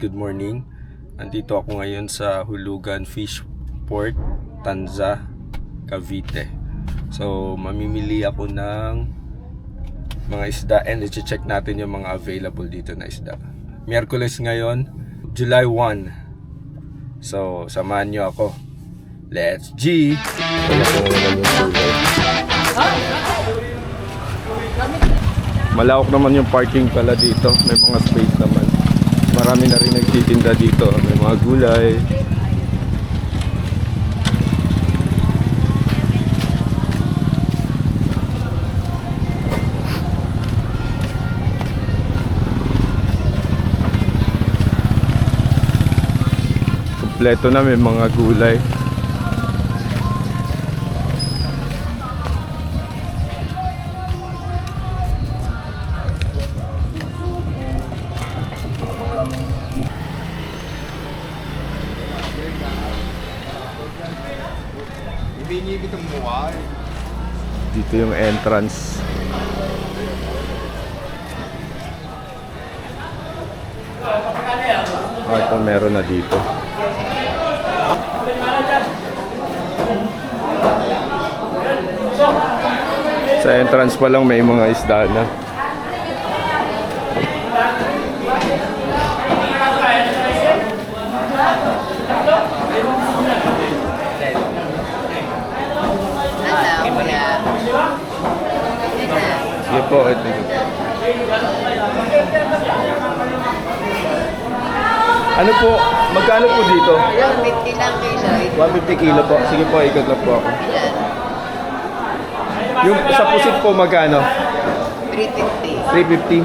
good morning. Andito ako ngayon sa Hulugan Fish Port, Tanza, Cavite. So, mamimili ako ng mga isda and i-check natin yung mga available dito na isda. Miyerkules ngayon, July 1. So, samahan nyo ako. Let's G! Malawak naman yung parking pala dito. May mga space naman. Marami na rin nagtitinda dito. May mga gulay. Kompleto na, may mga gulay. Dito yung entrance. Ito meron na dito. Sa entrance pa lang may mga isda na. Sige po, ito. Ano po? Magkano po dito? 150 lang kilo. 150 kilo po. Sige po, ikot na po ako. Yung sa pusit po magkano? 350. 350.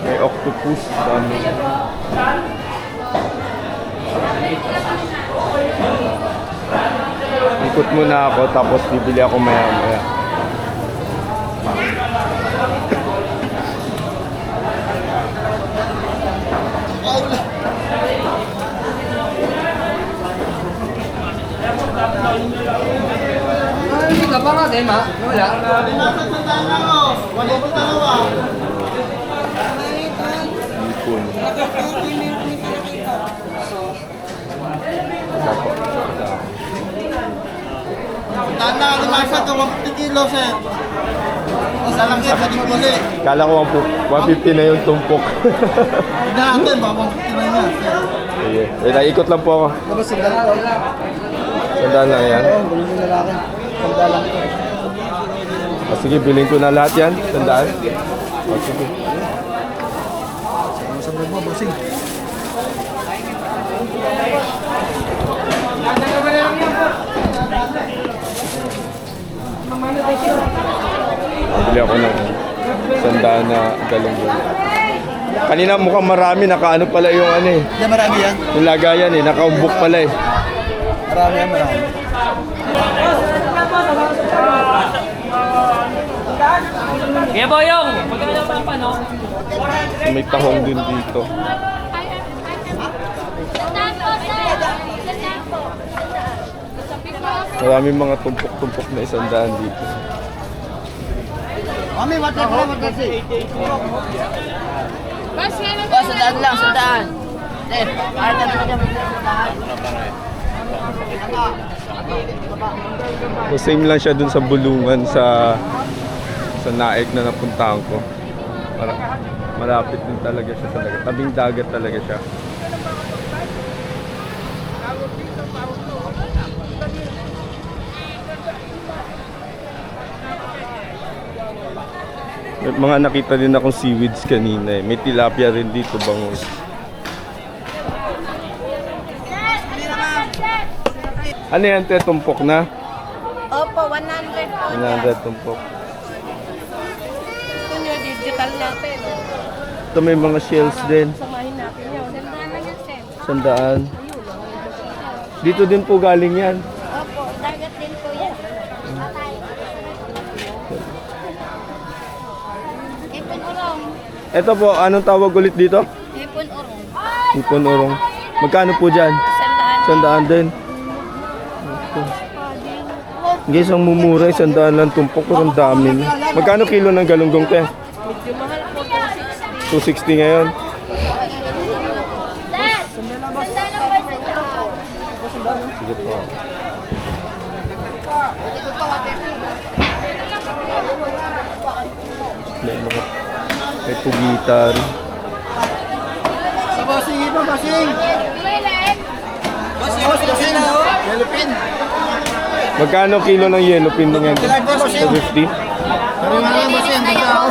May octopus. Dami. Ikot muna ako tapos bibili ako maya-maya. Hindi ka pa nga, Dema. Wala. Ipon. Tanda ka masa ka 150 kilo, sir. Isa lang yan sa dipuli. Kala ko 150 na yung tumpok. Hindi natin, baka 150 na yan, sir. Sige. Ikot lang po ako. Tapos sandal ko. Sandaan lang yan. Oo, bulong yung lalaki. Sandal lang ko. Sige, bilhin ko na lahat yan. Sandaan. Sige. Sandal mo, bossing. Bili ako ng sandaan na galong-galong. Kanina mukhang marami. Nakaano pala yung ano eh. Hindi, marami yan. Yung lagayan eh. Nakaumbok pala eh. Marami yan, marami. Kaya Boyong, magkano pa pa, no? May tahong din dito. Maraming mga tumpok-tumpok na isandaan dito. Mami, mati ko lang, mati. Oh, sandaan lang, sandaan. Def, arta na dyan. So same lang siya dun sa bulungan sa Naik na napuntahan ko. Malapit din talaga siya sa dagat. Tabing dagat talaga siya. May mga nakita din akong seaweeds kanina eh. May tilapia rin dito, bangus. Ano yan, te? Tumpok na? Opo, 100 po. 100 tumpok. Ito nyo, digital natin. Ito may mga shells din. Samahin natin yun. Sandaan lang yan, sir. Sandaan. Dito din po galing yan. Opo, dagat din po yan. Ipon urong. Ito po, anong tawag ulit dito? Ipon urong. Ipon urong. Magkano po dyan? Sandaan. Sandaan din. Guys, ang mumura, 100 lang tumpok, pero ang dami na. Magkano kilo ng galunggong te? Medyo mahal po, 60. 260 ngayon. Sige po. May pugitan. Sa bossing ito, bossing. Bossing na, oh. Yellow pin. Magkano kilo ng yellow pin ng yan? 250? Pero nga lang, bossing. Dito ako.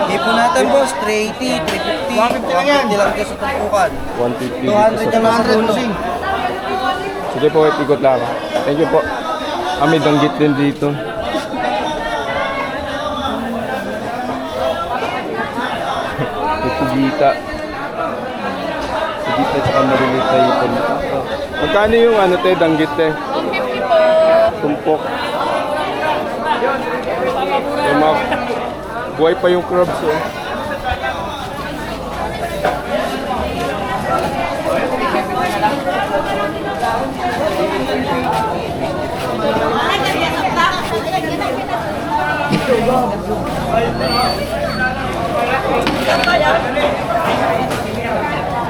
Ipo natin boss, 380, 350, 150 lang yan. Hindi lang kayo sa tumpukan. 150 dito 200 sa... na lang sa 100, dulo. bossing. Sige po, ikot lang. Thank you po. May danggit din dito. May pugita. Pugita tsaka marilit na ipon. Magkano yung ano te, danggit te? 150 po. Tumpok. Yung mga... Buhay pa yung crabs oh.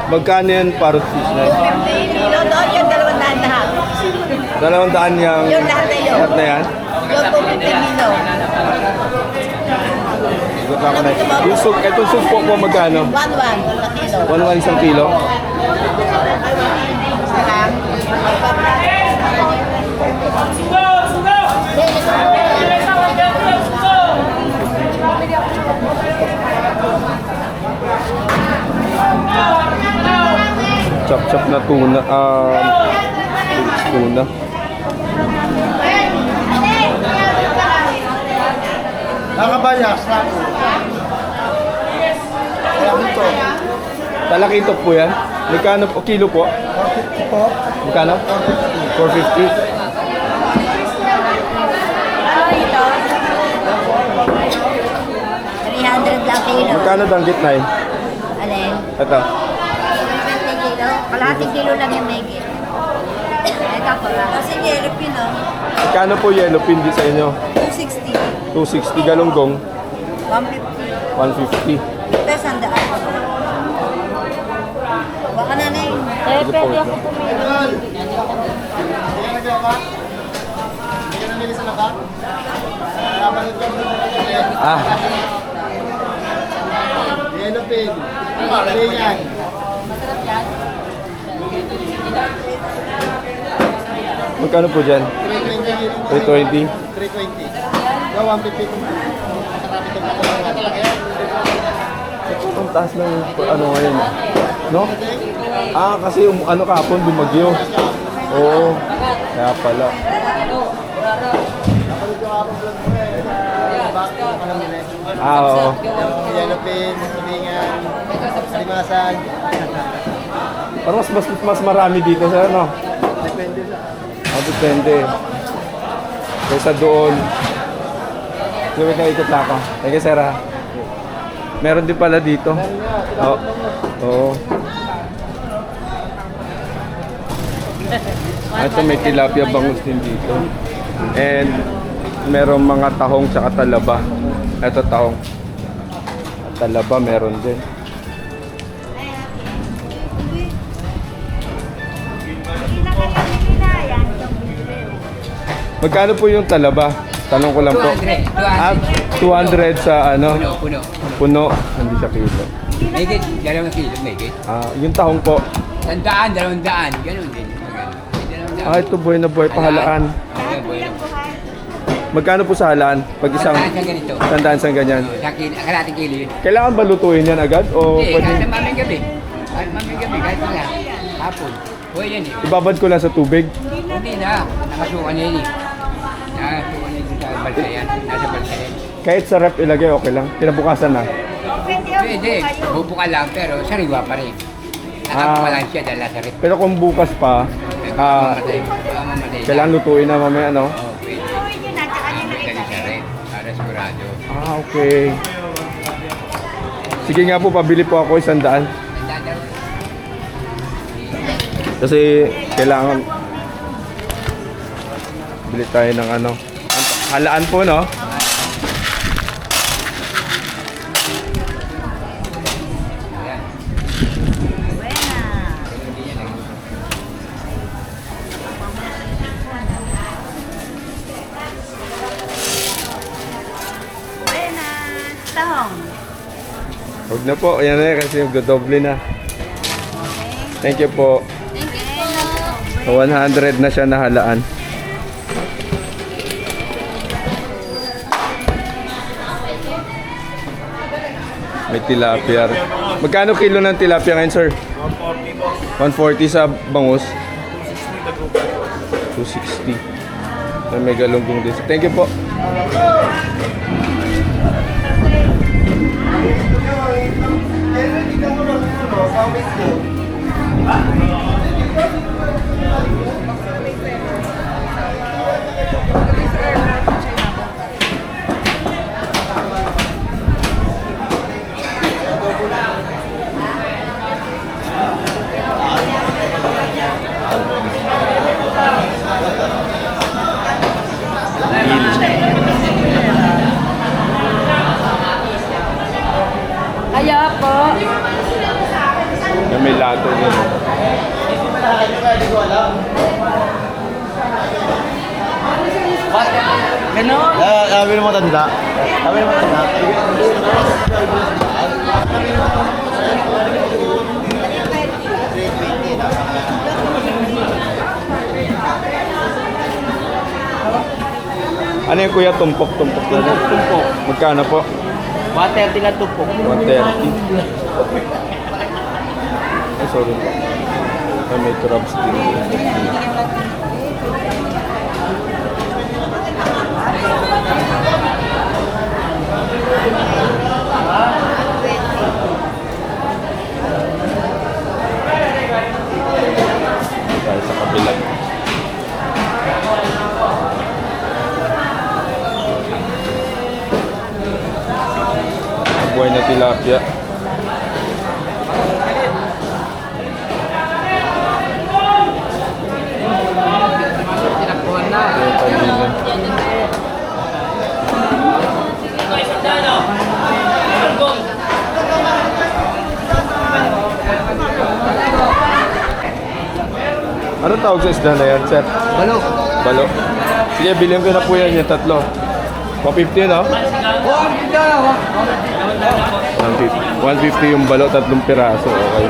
Magkano yan parrot fish na yun? 50 kilo doon, yung 200 lahat. 200 yung... Yung lahat na yun. Lahat na yan? Yung 250 kilo. Ikot lang ko na. Yung soup, itong soup po magkano? 1-1 na kilo. 1 isang kilo? Salam. Chop-chop na tuna. Tuna. Nakabayas na ako. Alam ito. Talakito po yan. Magkano po? Kilo po? 450 po. Magkano? 450. Ano ito? 300 lang kilo. Magkano danggit na yun? Alin? Ito. 50 kilo. Kalahating kilo lang yung may kilo. Ito po lang. Kasi yellow pin oh. Magkano po yellow pin di sa inyo? 260. 260 galunggong. 150. 150. Pero sandaan. Baka na na yun. Pwede ako pumili. Hindi ka nagawa? Hindi ka namili sa laka? Nakapanood ka mo. Ah, Yellow pin. Hindi yan. magkano po dyan? 320. 320. 320. Go, 150 kung nakapit ang patulang talaga yan. Ang taas ng ano ngayon. No? Ah, kasi ano kahapon bumagyo. Oo. Kaya pala. Napanood yung kapag vlog mo eh. Bakit ka namili? Ah, oo. Yellow pin, tulingan, alimasan. Parang mas marami dito sa ano. Depende sa... Ah, depende. Kaysa doon. Gawin na ikot na ako. Thank you, sir. ah. Meron din pala dito. Oo. Oo. Ito may tilapia bangus din dito. And merong mga tahong tsaka talaba. Ito tahong. Talaba meron din. Magkano po yung talaba? Tanong ko lang po. 200. Ah, 200 sa ano? Puno. Puno. Hindi siya kilo. Megit, 2 kilo, megit. Ah, yung tahong po. 100, 200, ganun din. Ah, ito buhay na buhay pahalaan. Magkano po sa halaan? Pag isang Saan ganito? tandaan sa ganyan. Kalating kilo yun. Kailangan ba lutuin yan agad o Hindi, kahit pwede na maming gabi. Kahit maming gabi, kahit na hapon. Pwede yan eh. ibabad ko lang sa tubig? Hindi na, nakasukan na yun eh. Nakasukan na yun sa balsayan, nasa balsayan. Kahit sa rep ilagay, okay lang. Kinabukasan na. Pwede, bubuka lang pero sariwa pa rin. Nakabuka lang siya dahil nasa rin. Pero kung bukas pa, Mamatay. kailangan lutuin na mamaya, no? Oo, pwede. Dali sa rin, para sigurado. Ah, okay. Sige nga po, pabili po ako 100. Kasi kailangan bili tayo ng ano. Halaan po, no? Huwag na po. Ayan na kasi doble na. Thank you po. Thank you po. 100 na siya nahalaan. May tilapia. Magkano kilo ng tilapia ngayon, sir? 140 sa bangus. 260. May galunggong din. Thank you po. Kaya po. May lato din. Ganon. Sabi mo tanda. Sabi mo tanda. Ano yung kuya? Tumpok-tumpok na lang. Tumpok. Magkano po? 130 lang tumpok. 130. Ay, sorry po. Ay, may crabs din. Tayo sa kabila. Buhay na tilapia. Tinakbuhan na. Yung kanina. Ano tawag sa isda na yan, sir? Balo. Balo. Sige, bilhin ko na po yan yung tatlo. 150 no? 150 yung balo, tatlong piraso. Okay.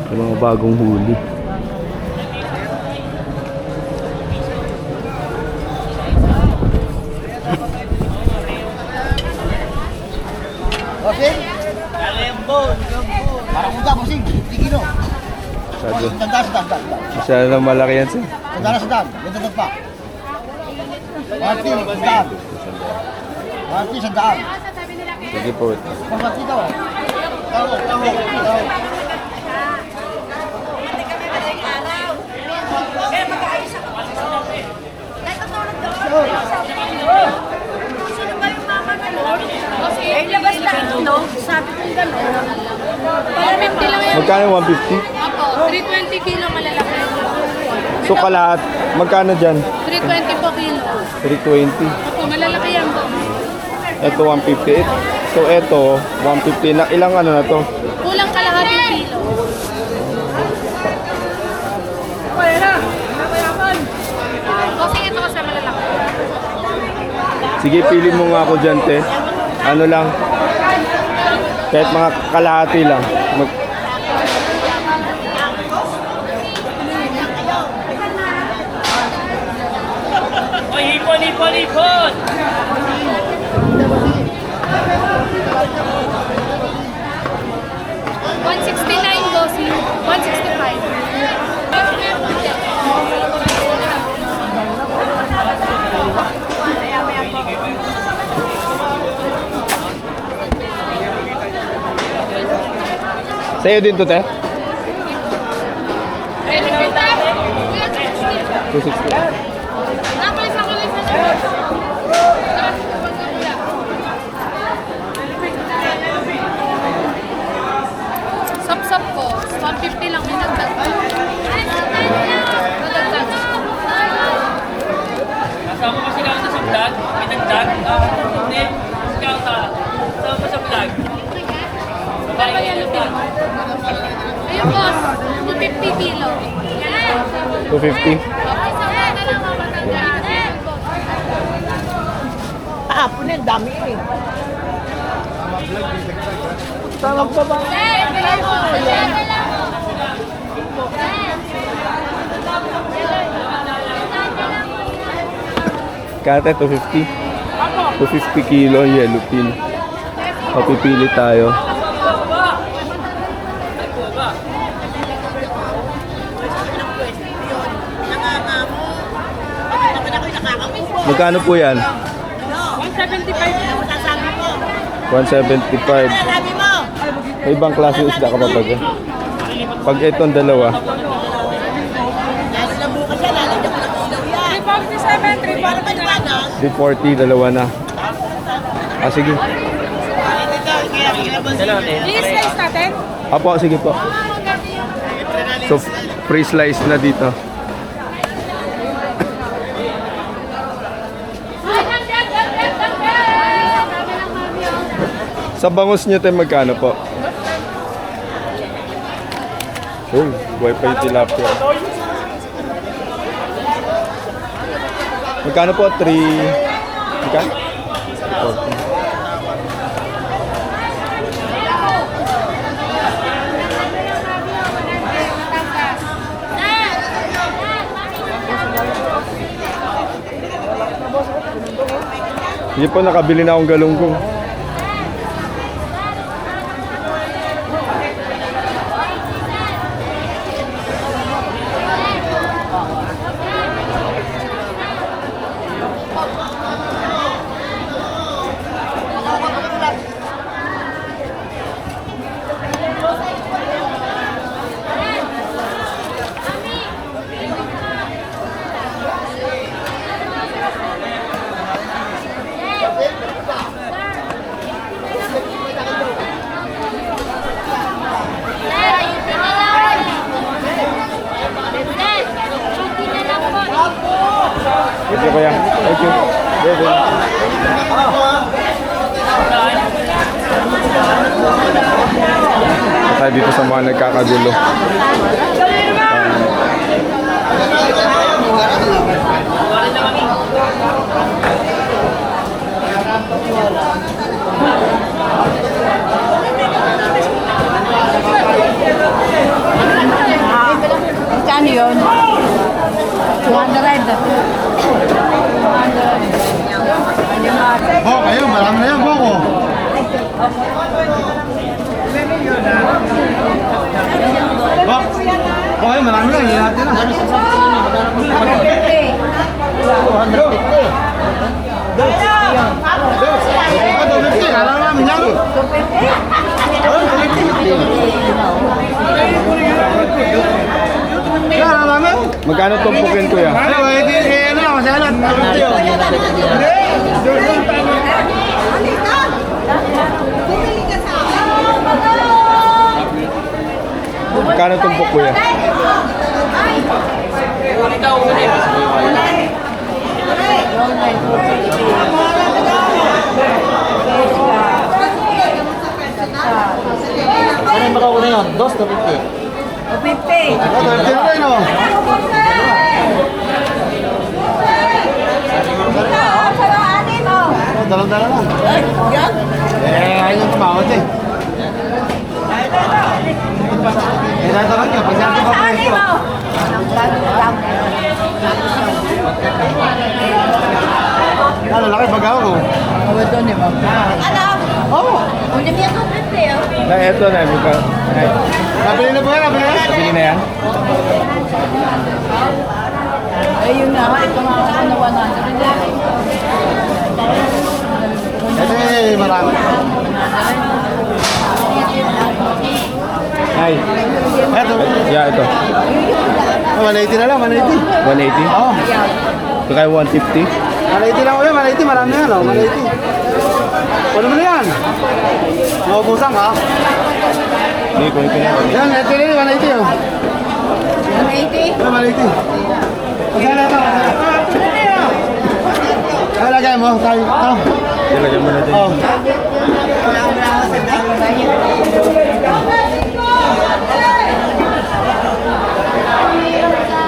Yung mga bagong huli. Bossing? Parang punta, bossing. 50 kilo. Masyado. Sandaan. Masyado na malaki yan, sir. Sandaan. Yung dadag pa. 1 sandaan. 1 sandaan. Sige po. Masati daw. Taho. Sino ba yung mama na nun? Eh, labas lang, no? Sabi ko gano'n. Para 50 lang yan. Magkano 150? Ako, 320 kilo malalaki. So kalahat, magkano dyan? 320 po kilo. 320. Ako, malalaki yan po. Ito 150. So ito, 150 na. Ilang ano na to? Kulang kalahati kilo. Kasi ito kasi malalaki. Sige, pili mo nga ako dyan, te. Ano lang? Kahit mga kalahati lang. Ipon! 169 bossy. 165. Sa'yo din to, te? Elephant tap. 260. Napay sa kulis na Sap-sap ko. 150 lang yung nagdag. Nadagdag. Kasama mo sila sa vlog? May nagdag? Hindi. Scout ha. Kasama mo sa vlog? Ayun boss, 250 kilo. Yan. 250. Okay, sa mga na lang mamatanggal. Hapon yan, dami yun eh. Tawag pa ba? Bigay mo. Bigay lang. Kate, 250. 250 kilo yellow pin. Papipili tayo. Magkano po yan? 175. May ibang klase isda ka pa ba dyan? Pag itong dalawa, 340, dalawa na. Ah, sige. I-slice natin? Apo, sige po. So, free slice na dito. Sa bangus nyo tayo magkano po? Oh, wifi tilapia. Magkano po? 3... Magkano? 40. Hindi po, nakabili na akong galunggong. Thank you, kuya. Thank you. Bebe. Tayo dito sa mga nagkakagulo. Kano yun? 200. Oh, kayo, marami na yan, Boko. Bok, kayo, marami na, hindi natin na. 250, alam namin yan. Yan, alam namin. Magkano tumpukin, kuya? Ano, hindi na, masalat. Magkano tumpok, kuya? Ano yung makakuha yun? 2 to 50. 50. Dalang-dala lang. Yan. Ayun yung tumawad eh. Dahil talaga yun, pag natin pa Ano mo? Oo. Hindi niya ko pwede. Na, eto na. Nabili na po yan, nabili na. Nabili na yan? Ayun na, ito nga ako na 100. Ito marami. Ay. Ito. Yeah, ito. 180 na lang, 180. 180? Oo. Ito kayo 150? 180 lang ulit, 180. Marami na yan, oh. 180. Ano mo na yan? Naubusan ka? Hindi, kung ito na. Yan, ito na yun, 180 oh. 180? Yan, 180. Magkano ito? Ay, lagay mo. Tayo. Ito. Ilagyan mo na dyan. Oh.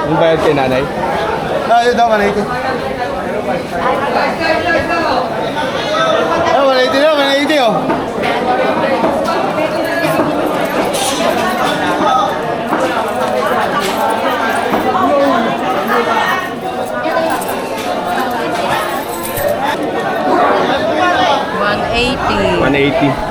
Yung bayad kay nanay? Ah, ito, 180. Oh, 180 na, 180 oh. $180. 180.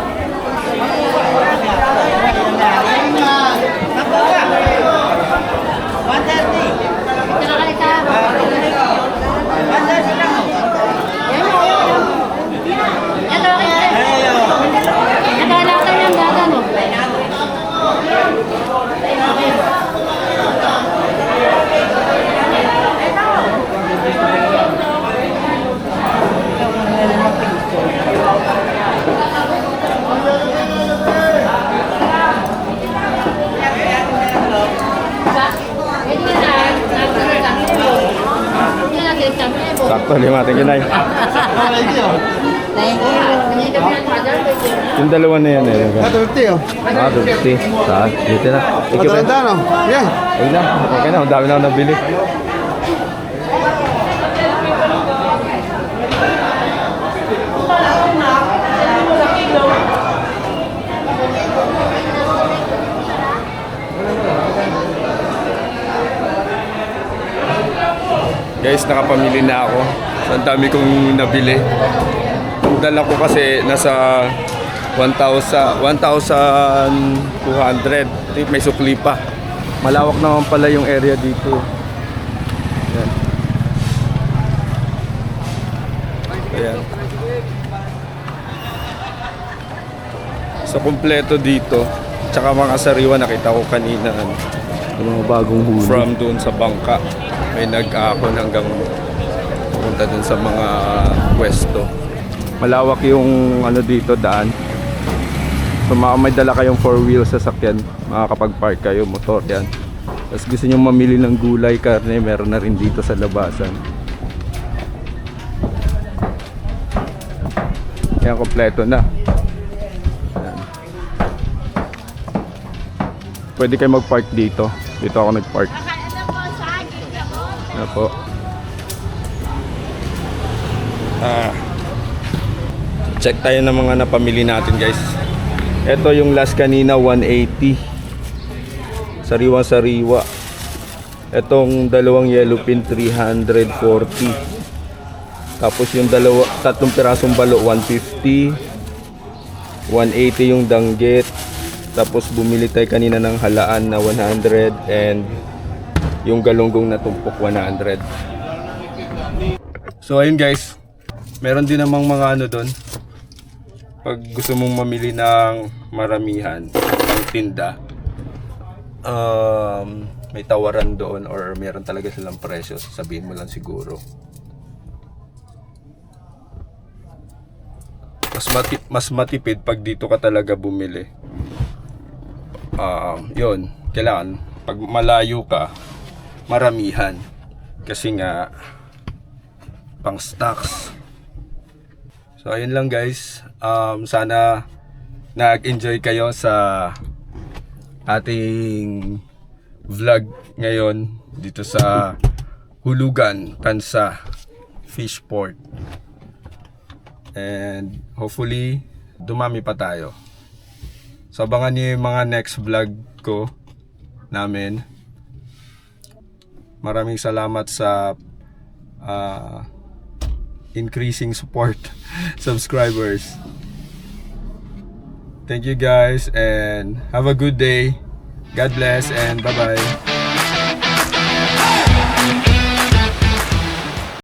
Sakto, limatin ko na yun. 180 oh. Thank you. Yung dalawa na yan eh. Ito, 50 oh. Ah, 50. Saan? Dito na. Thank you, Ben. Matalanda no? Yan. Ayun na. Okay na. Ang dami na ako nabili. Guys, nakapamili na ako. So, ang dami kong nabili. Ang dala ko kasi nasa 1,200. May sukli pa. Malawak naman pala yung area dito. Ayan. Ayan. So, kumpleto dito. Tsaka mga sariwa nakita ko kanina. Yung mga bagong huli. From doon sa bangka. May nag-aakon hanggang pumunta dun sa mga pwesto. Malawak yung ano dito daan. So may dala kayong 4 wheels sasakyan, makakapag-park kayo, motor yan. Tapos gusto nyo mamili ng gulay, karne, meron na rin dito sa labasan. Yan, kompleto na. Yan. Pwede kayo mag-park dito. Dito ako nag-park. Yan po. Check tayo ng mga napamili natin, guys. Ito yung last kanina, 180. Sariwa-sariwa. Etong dalawang yellow pin, 340. Tapos yung tatlong pirasong balo, 150. 180 yung danggit. Tapos bumili tayo kanina ng halaan na 100. And yung galunggong na tumpok, 100. So ayun, guys. Meron din namang mga ano doon. Pag gusto mong mamili ng maramihan ng tinda, may tawaran doon or meron talaga silang presyo, sabihin mo lang siguro. Mas matipid pag dito ka talaga bumili. Yun, kailangan pag malayo ka, maramihan. Kasi nga pang stocks. So ayun lang, guys. Sana nag-enjoy kayo sa ating vlog ngayon dito sa Hulugan, Tansa Fishport. And hopefully dumami pa tayo. So abangan niyo yung mga next vlog ko namin. Maraming salamat sa increasing support subscribers. Thank you guys and have a good day. God bless and bye-bye.